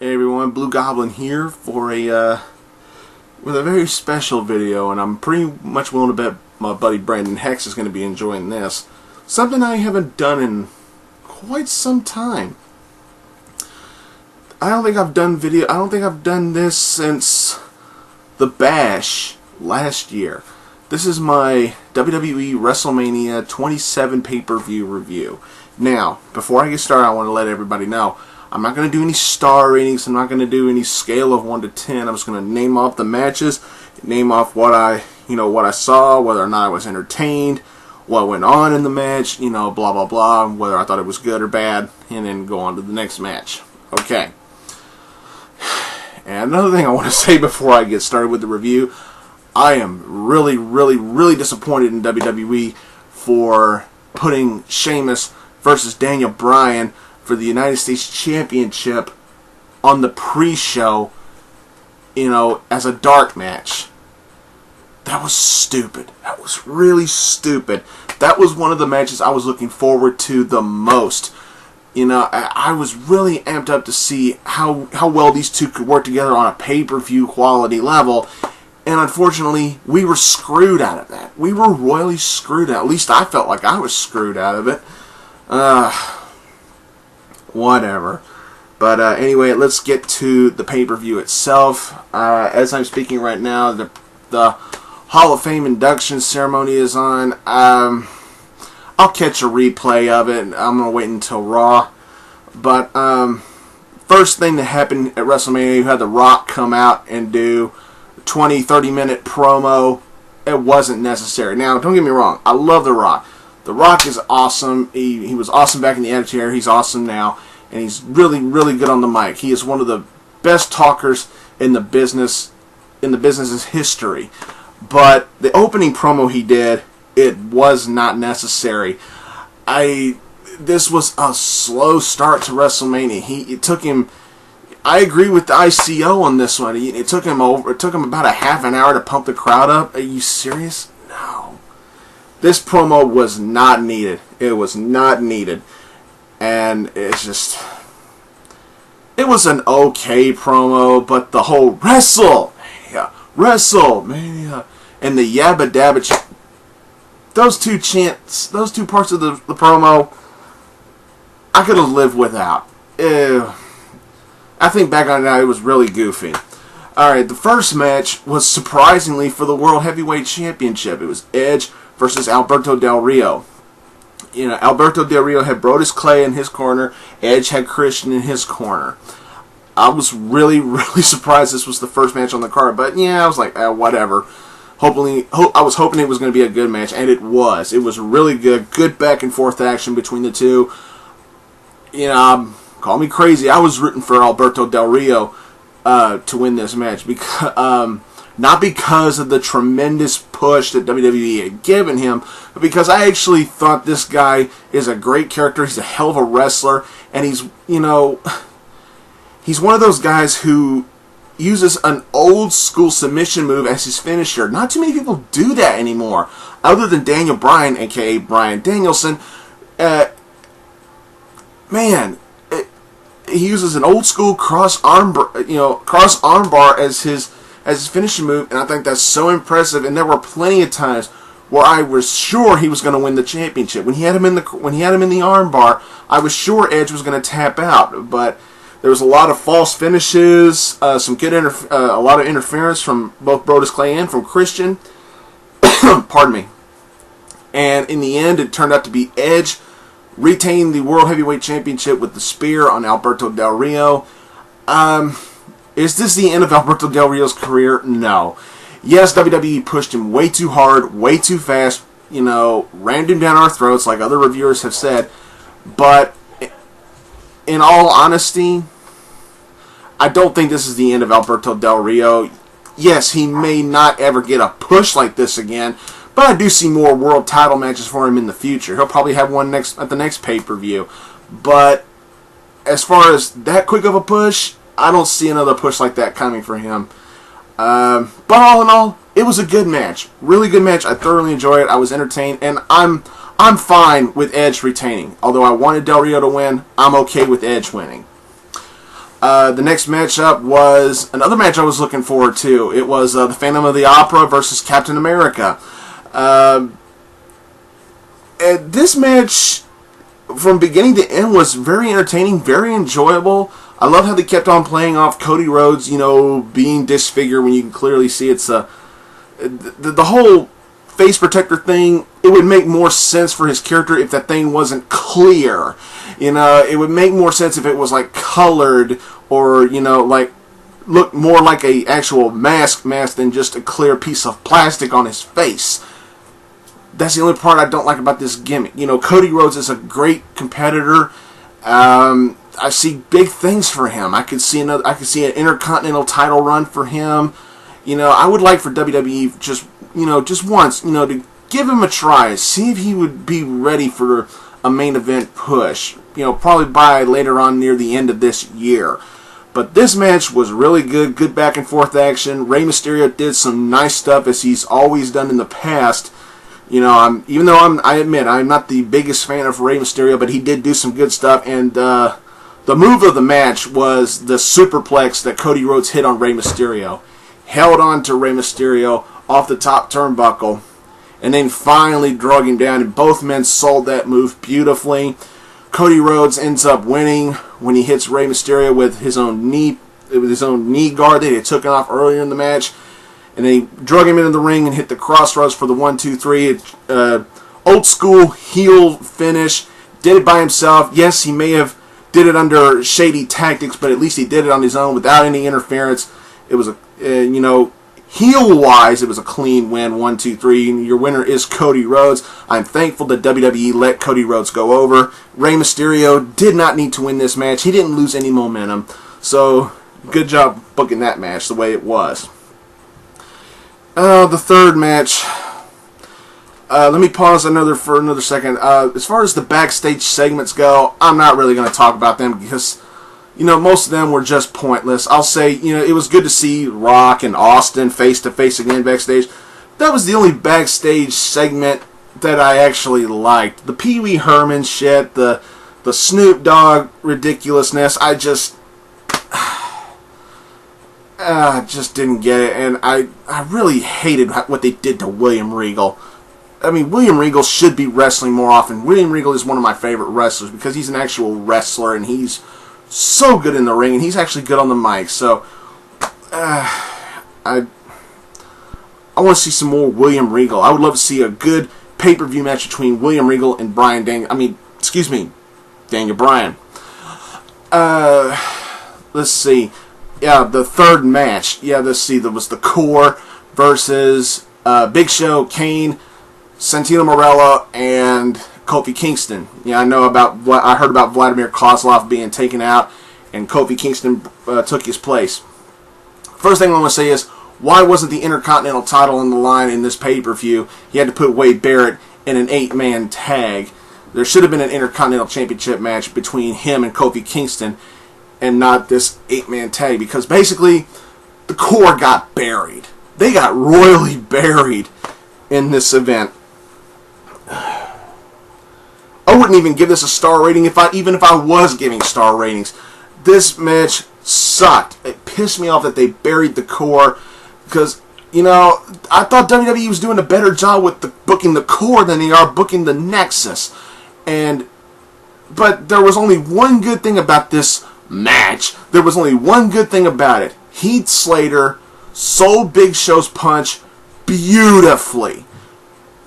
Hey everyone, Blue Goblin here for with a very special video, and I'm pretty much willing to bet my buddy Brandon Hex is going to be enjoying this. Something I haven't done in quite some time. I don't think I've done this since the Bash last year. This is my WWE WrestleMania 27 pay-per-view review. Now, before I get started, I want to let everybody know I'm not going to do any star ratings. I'm not going to do any scale of 1 to 10. I'm just going to name off the matches, name off what I saw, whether or not I was entertained, what went on in the match, blah blah blah, whether I thought it was good or bad, and then go on to the next match. Okay. And another thing I want to say before I get started with the review, I am really disappointed in WWE for putting Sheamus versus Daniel Bryan for the United States Championship on the pre-show, as a dark match. That was stupid. That was really stupid. That was one of the matches I was looking forward to the most. I was really amped up to see how well these two could work together on a pay-per-view quality level. And unfortunately, we were screwed out of that. We were royally screwed out. At least I felt like I was screwed out of it. Whatever. But anyway, let's get to the pay-per-view itself. As I'm speaking right now, the Hall of Fame induction ceremony is on. I'll catch a replay of it. I'm going to wait until Raw. But first thing that happened at WrestleMania, you had The Rock come out and do 20-30 minute promo. It wasn't necessary. Now, don't get me wrong, I love The Rock. The Rock is awesome. He was awesome back in the Attitude Era. He's awesome now, and he's really good on the mic. He is one of the best talkers in the business's history. But the opening promo he did, it was not necessary. This was a slow start to WrestleMania. It took him. I agree with the ICO on this one. It took him about a half an hour to pump the crowd up. Are you serious? No. This promo was not needed. It was not needed. And it's just, it was an okay promo, but the whole WrestleMania, and the yabba dabba, those two chants, those two parts of the promo, I could have lived without. I think back on it now, it was really goofy. Alright, the first match was surprisingly for the World Heavyweight Championship. It was Edge versus Alberto Del Rio. Alberto Del Rio had Brodus Clay in his corner. Edge had Christian in his corner. I was really surprised this was the first match on the card. But yeah, I was like, whatever. I was hoping it was going to be a good match, and it was. It was really good. Good back and forth action between the two. Call me crazy. I was rooting for Alberto Del Rio to win this match, because not because of the tremendous push that WWE had given him, but because I actually thought this guy is a great character. He's a hell of a wrestler, and he's one of those guys who uses an old school submission move as his finisher. Not too many people do that anymore, other than Daniel Bryan, aka Bryan Danielson. He uses an old school cross armbar as his finishing move, and I think that's so impressive. And there were plenty of times where I was sure he was going to win the championship. When he had him in the armbar, I was sure Edge was going to tap out, but there was a lot of false finishes, a lot of interference from both Brodus Clay and from Christian. Pardon me. And in the end, it turned out to be Edge retaining the World Heavyweight Championship with the spear on Alberto Del Rio. Is this the end of Alberto Del Rio's career? No. Yes, WWE pushed him way too hard, way too fast, rammed him down our throats like other reviewers have said. But in all honesty, I don't think this is the end of Alberto Del Rio. Yes, he may not ever get a push like this again, but I do see more world title matches for him in the future. He'll probably have one at the next pay-per-view. But as far as that quick of a push, I don't see another push like that coming for him. But all in all, it was a good match. Really good match. I thoroughly enjoyed it. I was entertained. And I'm fine with Edge retaining. Although I wanted Del Rio to win, I'm okay with Edge winning. The next matchup was another match I was looking forward to. It was the Phantom of the Opera versus Captain America. And this match, from beginning to end, was very entertaining, very enjoyable. I love how they kept on playing off Cody Rhodes, being disfigured when you can clearly see it's the whole face protector thing. It would make more sense for his character if that thing wasn't clear. It would make more sense if it was like colored or, like look more like a actual mask than just a clear piece of plastic on his face. That's the only part I don't like about this gimmick. Cody Rhodes is a great competitor. I see big things for him. I could see an Intercontinental title run for him. I would like for WWE just once, to give him a try, see if he would be ready for a main event push. Probably by later on near the end of this year. But this match was really good back and forth action. Rey Mysterio did some nice stuff as he's always done in the past. I admit I'm not the biggest fan of Rey Mysterio, but he did do some good stuff. And the move of the match was the superplex that Cody Rhodes hit on Rey Mysterio. Held on to Rey Mysterio off the top turnbuckle, and then finally drug him down, and both men sold that move beautifully. Cody Rhodes ends up winning when he hits Rey Mysterio with his own knee guard that he had taken off earlier in the match, and then he drug him into the ring and hit the crossroads for the 1-2-3. Old school heel finish. Did it by himself. Yes, he may have did it under shady tactics, but at least he did it on his own without any interference. It was heel-wise, it was a clean win, 1-2-3, and your winner is Cody Rhodes. I'm thankful that WWE let Cody Rhodes go over. Rey Mysterio did not need to win this match. He didn't lose any momentum, so good job booking that match the way it was. The third match, let me pause for another second. As far as the backstage segments go, I'm not really going to talk about them because most of them were just pointless. I'll say, it was good to see Rock and Austin face-to-face again backstage. That was the only backstage segment that I actually liked. The Pee Wee Herman shit, the Snoop Dogg ridiculousness, I just didn't get it. And I really hated what they did to William Regal. I mean, William Regal should be wrestling more often. William Regal is one of my favorite wrestlers because he's an actual wrestler and he's so good in the ring, and he's actually good on the mic. So, I want to see some more William Regal. I would love to see a good pay-per-view match between William Regal and Daniel Bryan. Let's see. Yeah, the third match. Yeah, let's see. There was the Core versus Big Show, Kane, Santino Marella, and Kofi Kingston. Yeah, I heard about Vladimir Kozlov being taken out, and Kofi Kingston took his place. First thing I want to say is, why wasn't the Intercontinental title on the line in this pay-per-view? He had to put Wade Barrett in an 8-man tag. There should have been an Intercontinental Championship match between him and Kofi Kingston, and not this 8-man tag, because basically, the Core got buried. They got royally buried in this event. I wouldn't even give this a star rating even if I was giving star ratings. This match sucked. It pissed me off that they buried the Core because, I thought WWE was doing a better job with booking the Core than they are booking the Nexus. But there was only one good thing about this match. There was only one good thing about it. Heath Slater sold Big Show's punch beautifully.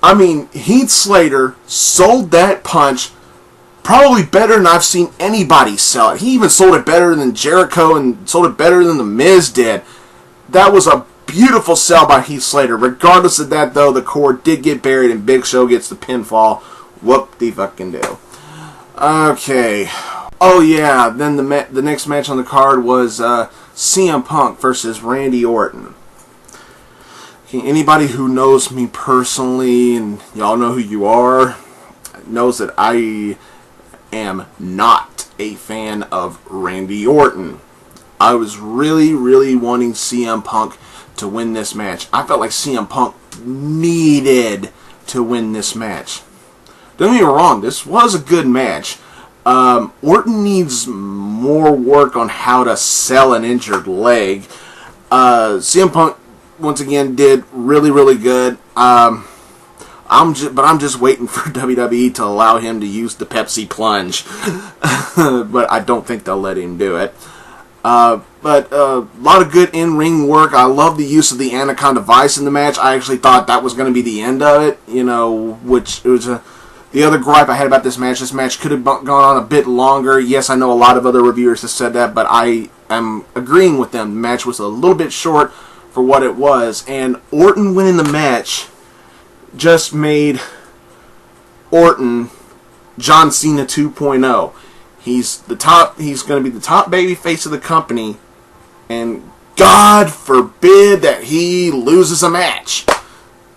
I mean, Heath Slater sold that punch probably better than I've seen anybody sell it. He even sold it better than Jericho and sold it better than The Miz did. That was a beautiful sell by Heath Slater. Regardless of that, though, the Core did get buried and Big Show gets the pinfall. Whoop-de-fucking-do. Okay. Oh, yeah. Then the next match on the card was CM Punk versus Randy Orton. Anybody who knows me personally, and y'all know who you are, knows that I am not a fan of Randy Orton. I was really, really wanting CM Punk to win this match. I felt like CM Punk needed to win this match. Don't get me wrong, this was a good match. Orton needs more work on how to sell an injured leg. CM Punk once again did really, really good. I'm just waiting for WWE to allow him to use the Pepsi plunge, but I don't think they'll let him do it. But a lot of good in-ring work. I love the use of the Anaconda Vice in the match. I actually thought that was going to be the end of it, which it was the other gripe I had about this match. This match could have gone on a bit longer. Yes, I know a lot of other reviewers have said that, but I am agreeing with them. The match was a little bit short for what it was, and Orton winning the match just made Orton John Cena 2.0. He's going to be the top baby face of the company, and God forbid that he loses a match.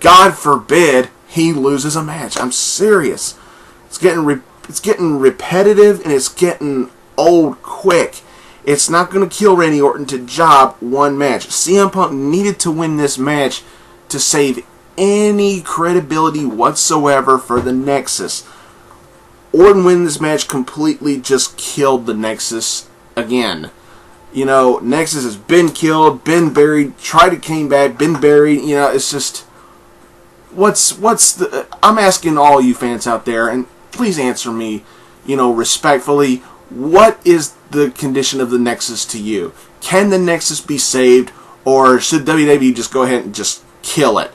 God forbid he loses a match. I'm serious. It's getting repetitive, and it's getting old quick. It's not going to kill Randy Orton to job one match. CM Punk needed to win this match to save any credibility whatsoever for the Nexus. Orton winning this match completely just killed the Nexus again. Nexus has been killed, been buried, tried to came back, been buried. It's just I'm asking all you fans out there, and please answer me, respectfully. What is the condition of the Nexus to you? Can the Nexus be saved, or should WWE just go ahead and just kill it?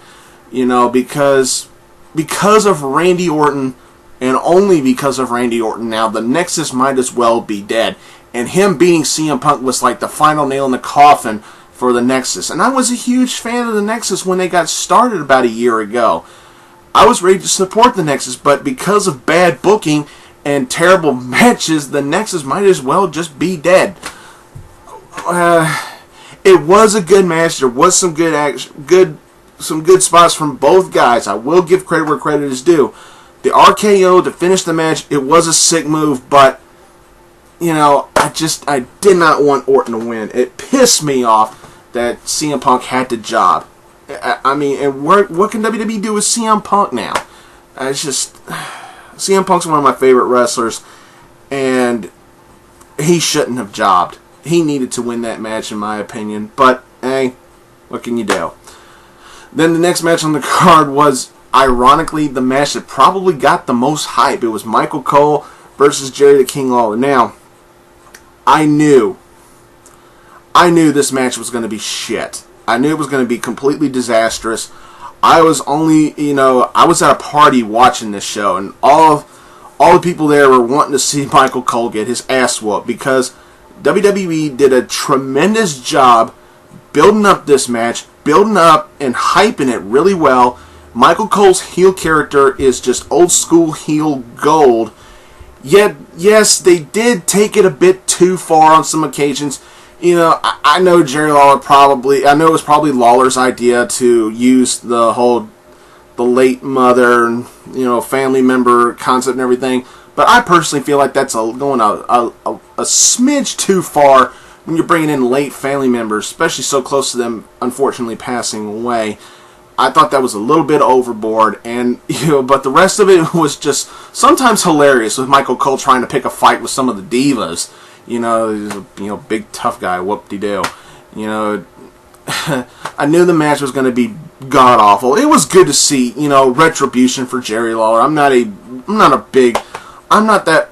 Because of Randy Orton, and only because of Randy Orton now, the Nexus might as well be dead. And him beating CM Punk was like the final nail in the coffin for the Nexus. And I was a huge fan of the Nexus when they got started about a year ago. I was ready to support the Nexus, but because of bad booking and terrible matches, the Nexus might as well just be dead. It was a good match. There was some good action, some good spots from both guys. I will give credit where credit is due. The RKO to finish the match, it was a sick move, but I did not want Orton to win. It pissed me off that CM Punk had the job. I mean, and what can WWE do with CM Punk now? It's just CM Punk's one of my favorite wrestlers, and he shouldn't have jobbed. He needed to win that match, in my opinion. But hey, what can you do? Then the next match on the card was, ironically, the match that probably got the most hype. It was Michael Cole versus Jerry the King Lawler. Now, I knew this match was going to be shit. I knew it was going to be completely disastrous. I was at a party watching this show, and all the people there were wanting to see Michael Cole get his ass whooped, because WWE did a tremendous job building up this match, building up and hyping it really well. Michael Cole's heel character is just old school heel gold. Yet, yes, they did take it a bit too far on some occasions. I know I know it was probably Lawler's idea to use the late mother and, family member concept and everything. But I personally feel like that's going a smidge too far when you're bringing in late family members, especially so close to them unfortunately passing away. I thought that was a little bit overboard, and but the rest of it was just sometimes hilarious, with Michael Cole trying to pick a fight with some of the divas. He's a big tough guy, whoop-de-doo. I knew the match was going to be god awful. It was good to see, retribution for Jerry Lawler. I'm not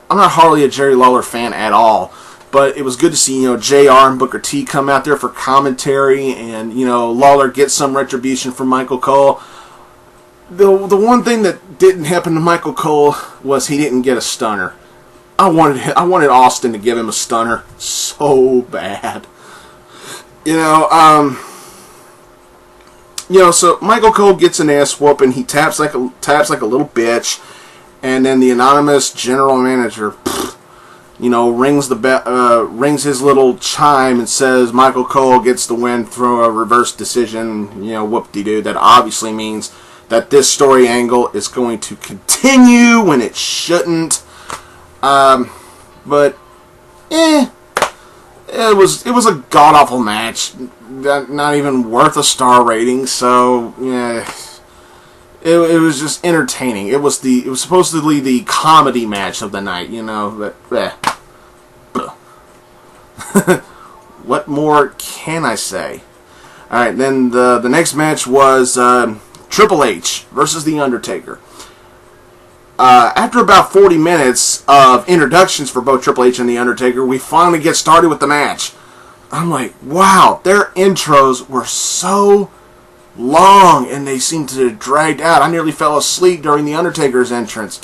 hardly a Jerry Lawler fan at all. But it was good to see, JR and Booker T come out there for commentary, and, Lawler gets some retribution from Michael Cole. The one thing that didn't happen to Michael Cole was he didn't get a stunner. I wanted Austin to give him a stunner so bad. So Michael Cole gets an ass whooping. He taps like a little bitch, and then the anonymous general manager, rings his little chime and says Michael Cole gets the win through a reverse decision. Whoop-de-doo. That obviously means that this story angle is going to continue when it shouldn't. But it was a god awful match. Not even worth a star rating. So yeah, it was just entertaining. It was supposedly the comedy match of the night, you know. But, what more can I say? All right, then the next match was Triple H versus The Undertaker. After about 40 minutes of introductions for both Triple H and The Undertaker, we finally get started with the match. I'm like, wow, their intros were so long and they seemed to have dragged out. I nearly fell asleep during The Undertaker's entrance.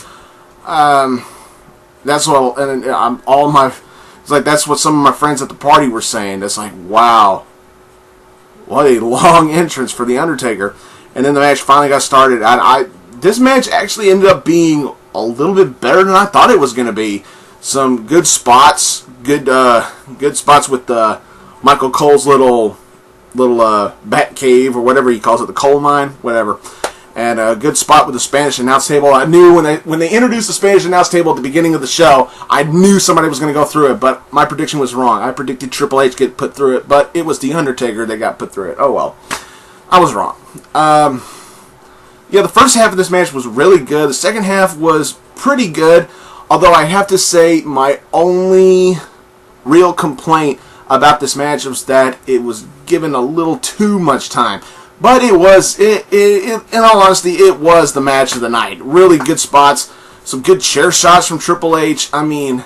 That's what, and it's like that's what some of my friends at the party were saying. That's like, wow, what a long entrance for The Undertaker. And then the match finally got started. This match actually ended up being a little bit better than I thought it was going to be. Some good spots, good spots with Michael Cole's little bat cave or whatever he calls it, the coal mine, whatever. And a good spot with the Spanish announce table. I knew when they introduced the Spanish announce table at the beginning of the show, I knew somebody was going to go through it, but my prediction was wrong. I predicted Triple H get put through it, but it was The Undertaker that got put through it. Oh well, I was wrong. Yeah, the first half of this match was really good. The second half was pretty good, although I have to say my only real complaint about this match was that it was given a little too much time. But it was, in all honesty, it was the match of the night. Really good spots, some good chair shots from Triple H. I mean,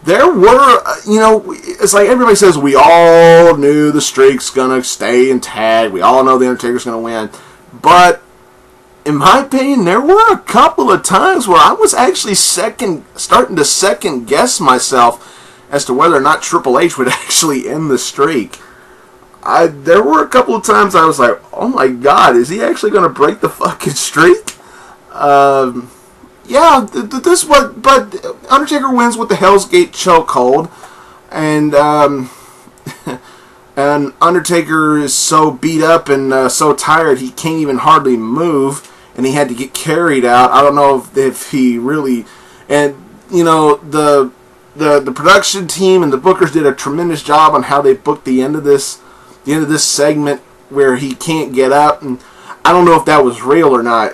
there were, it's like everybody says, we all knew the streak's going to stay in tag. We all know The Undertaker's going to win. But in my opinion, there were a couple of times where I was actually starting to second guess myself as to whether or not Triple H would actually end the streak. There were a couple of times I was like, oh my god, is he actually going to break the fucking streak? Yeah, but Undertaker wins with the Hell's Gate chokehold, and and Undertaker is so beat up and so tired he can't even hardly move, and he had to get carried out. I don't know if he really, and the production team and the bookers did a tremendous job on how they booked the end of this segment where he can't get up, and I don't know if that was real or not.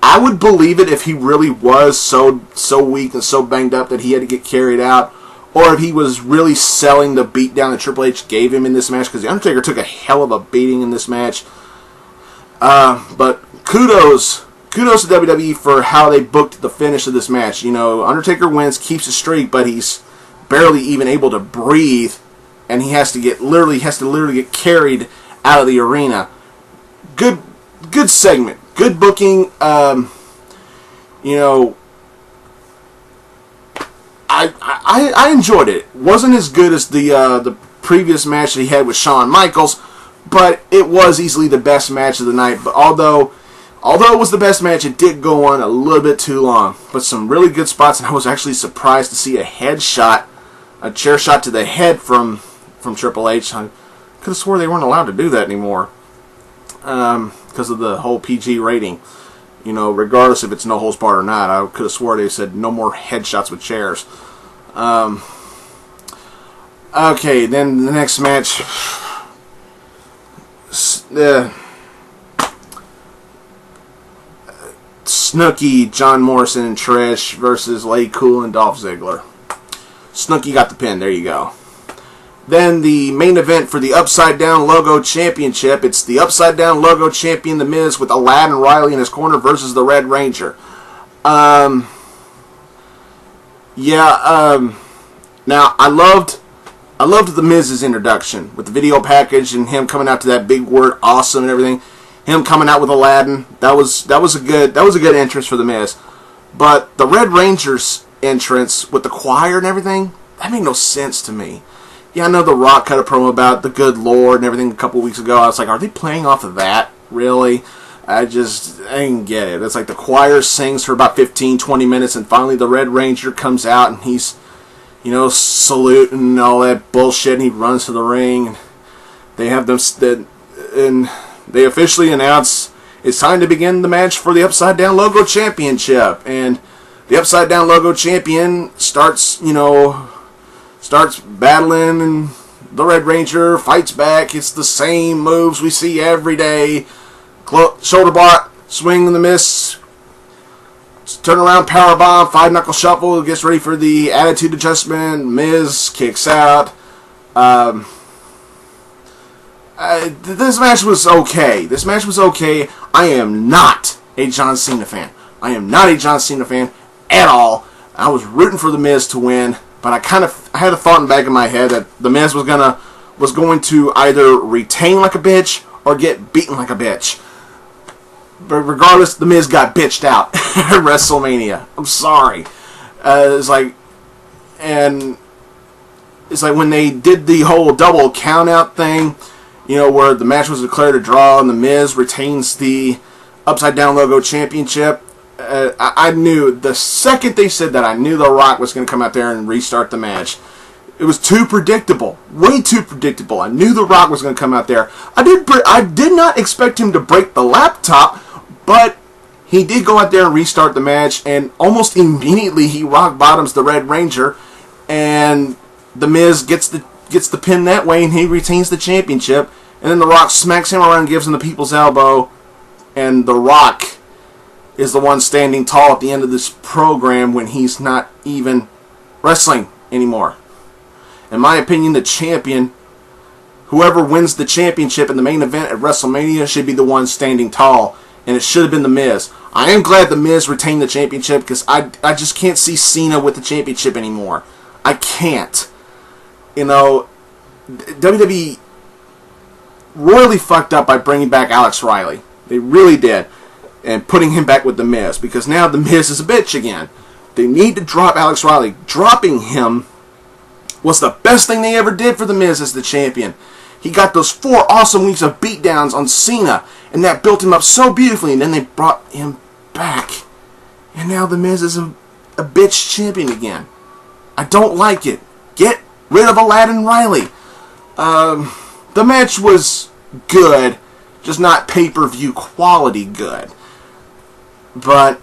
I would believe it if he really was so weak and so banged up that he had to get carried out, or if he was really selling the beatdown that Triple H gave him in this match, because The Undertaker took a hell of a beating in this match. But kudos to WWE for how they booked the finish of this match. Undertaker wins, keeps the streak, but he's barely even able to breathe, and he has to literally get carried out of the arena. Good segment, good booking. I enjoyed it. Wasn't as good as the previous match that he had with Shawn Michaels, but it was easily the best match of the night. But although it was the best match, it did go on a little bit too long. But some really good spots, and I was actually surprised to see a chair shot to the head from Triple H. I could have swore they weren't allowed to do that anymore because of the whole PG rating. Regardless if it's no holds barred or not, I could have swore they said no more headshots with chairs. Okay, then the next match. Snooki, John Morrison, and Trish versus Lady Cool and Dolph Ziggler. Snooki got the pin. There you go. Then the main event for the Upside Down Logo Championship. It's the Upside Down Logo Champion, The Miz, with Aladdin Riley in his corner versus the Red Ranger. Now, I loved The Miz's introduction with the video package and him coming out to that big word awesome and everything. Him coming out with Aladdin. That was a good entrance for The Miz. But the Red Ranger's entrance with the choir and everything, that made no sense to me. Yeah, I know The Rock cut a promo about the good Lord and everything a couple weeks ago. I was like, are they playing off of that? Really? I didn't get it. It's like the choir sings for about 15, 20 minutes, and finally the Red Ranger comes out, and he's, saluting and all that bullshit, and he runs to the ring. And they have them, and they officially announce it's time to begin the match for the Upside Down Logo Championship. And the Upside Down Logo Champion starts battling, and the Red Ranger fights back. It's the same moves we see every day. Shoulder block, swing the Miz, turn around, powerbomb, 5-knuckle shuffle, gets ready for the attitude adjustment. Miz kicks out. This match was okay. This match was okay. I am not a John Cena fan. I am not a John Cena fan at all. I was rooting for the Miz to win, but I had a thought in the back of my head that the Miz was going to either retain like a bitch or get beaten like a bitch. But regardless, the Miz got bitched out at WrestleMania. I'm sorry. It's like when they did the whole double countout thing, where the match was declared a draw and the Miz retains the Upside Down Logo Championship. I knew the second they said that, I knew The Rock was going to come out there and restart the match. It was too predictable, way too predictable. I knew The Rock was going to come out there. I did not expect him to break the laptop, but he did go out there and restart the match, and almost immediately he rock bottoms the Red Ranger, and the Miz gets the pin that way, and he retains the championship. And then The Rock smacks him around and gives him the people's elbow, and The Rock is the one standing tall at the end of this program when he's not even wrestling anymore. In my opinion, the champion, whoever wins the championship in the main event at WrestleMania, should be the one standing tall, and it should have been The Miz. I am glad The Miz retained the championship because I just can't see Cena with the championship anymore. I can't. WWE royally fucked up by bringing back Alex Riley. They really did. And putting him back with The Miz, because now The Miz is a bitch again. They need to drop Alex Riley. Dropping him was the best thing they ever did for The Miz as the champion. He got those 4 awesome weeks of beatdowns on Cena, and that built him up so beautifully, and then they brought him back. And now The Miz is a bitch champion again. I don't like it. Get rid of Aladdin Riley. The match was good, just not pay-per-view quality good. But,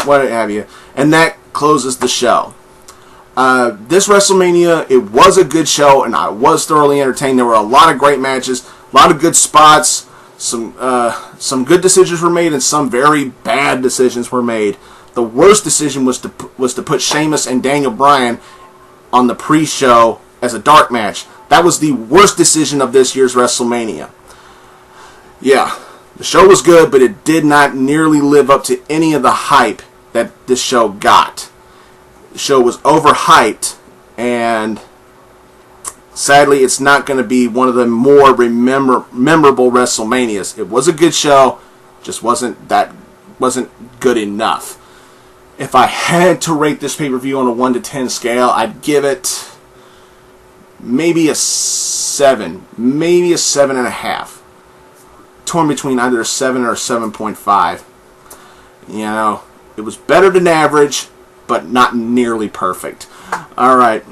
what have you. And that closes the show. This WrestleMania, it was a good show, and I was thoroughly entertained. There were a lot of great matches, a lot of good spots. Some good decisions were made, and some very bad decisions were made. The worst decision was to put Sheamus and Daniel Bryan on the pre-show as a dark match. That was the worst decision of this year's WrestleMania. Yeah, the show was good, but it did not nearly live up to any of the hype that this show got. The show was overhyped, and sadly, it's not going to be one of the more memorable WrestleManias. It was a good show, just wasn't good enough. If I had to rate this pay-per-view on a 1 to 10 scale, I'd give it maybe a 7, maybe a 7.5. Torn between either a 7 or a 7.5. It was better than average, but not nearly perfect. Alright,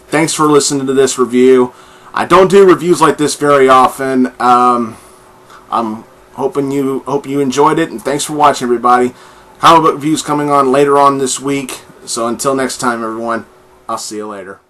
thanks for listening to this review. I don't do reviews like this very often. I'm hoping you enjoyed it, and thanks for watching, everybody. Comic book reviews coming on later on this week. So until next time, everyone, I'll see you later.